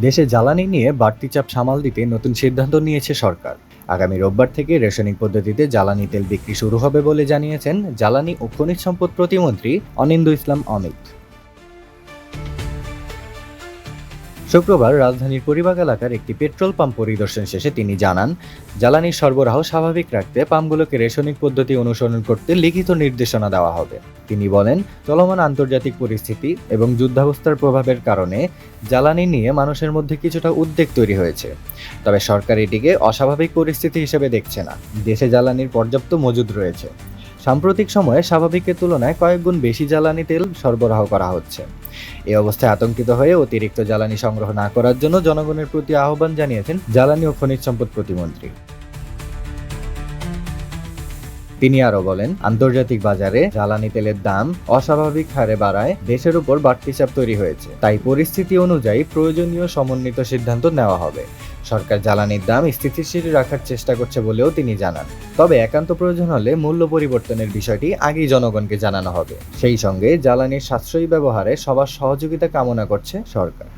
দেশে জ্বালানি নিয়ে বাড়তি চাপ সামাল দিতে নতুন সিদ্ধান্ত নিয়েছে সরকার। আগামী রোববার থেকে রেশনিং পদ্ধতিতে জ্বালানি তেল বিক্রি শুরু হবে বলে জানিয়েছেন জ্বালানি ও খনিজ সম্পদ প্রতিমন্ত্রী অনিন্দ্য ইসলাম অমিত। শুক্রবার রাজধানীর পরিবাগ এলাকার একটি পেট্রোল পাম্প পরিদর্শন শেষে তিনি জানান, জ্বালানির সরবরাহ স্বাভাবিক রাখতে পাম্পগুলোকে রেশনিং পদ্ধতি অনুসরণ করতে লিখিত নির্দেশনা দেওয়া হবে। তিনি বলেন, চলমান আন্তর্জাতিক পরিস্থিতি এবং যুদ্ধাবস্থার প্রভাবের কারণে জ্বালানি নিয়ে মানুষের মধ্যে কিছুটা উদ্বেগ তৈরি হয়েছে। তবে সরকার এটিকে অস্বাভাবিক পরিস্থিতি হিসেবে দেখছে না। দেশে জ্বালানির পর্যাপ্ত মজুদ রয়েছে। সাম্প্রতিক সময়ে স্বাভাবিকের তুলনায় কয়েক গুণ বেশি জ্বালানি তেল সরবরাহ করা হচ্ছে। এই অবস্থায় আতঙ্কিত হয়ে অতিরিক্ত জ্বালানি সংগ্রহ না করার জন্য জনগণের প্রতি আহ্বান জানিয়েছেন জ্বালানি ও খনিজ সম্পদ প্রতিমন্ত্রী। তিনি আরও বলেন, আন্তর্জাতিক বাজারে জ্বালানি তেলের দাম অস্বাভাবিক হারে বাড়ায় দেশের উপর বাড়তি চাপ তৈরি হয়েছে। তাই পরিস্থিতি অনুযায়ী প্রয়োজনীয় সমন্বিত সিদ্ধান্ত নেওয়া হবে। সরকার জ্বালানির দাম স্থিতিশীল রাখার চেষ্টা করছে বলেও তিনি জানান। তবে একান্ত প্রয়োজন হলে মূল্য পরিবর্তনের বিষয়টি আগেই জনগণকে জানানো হবে। সেই সঙ্গে জ্বালানির সাশ্রয়ী ব্যবহারে সবার সহযোগিতা কামনা করছে সরকার।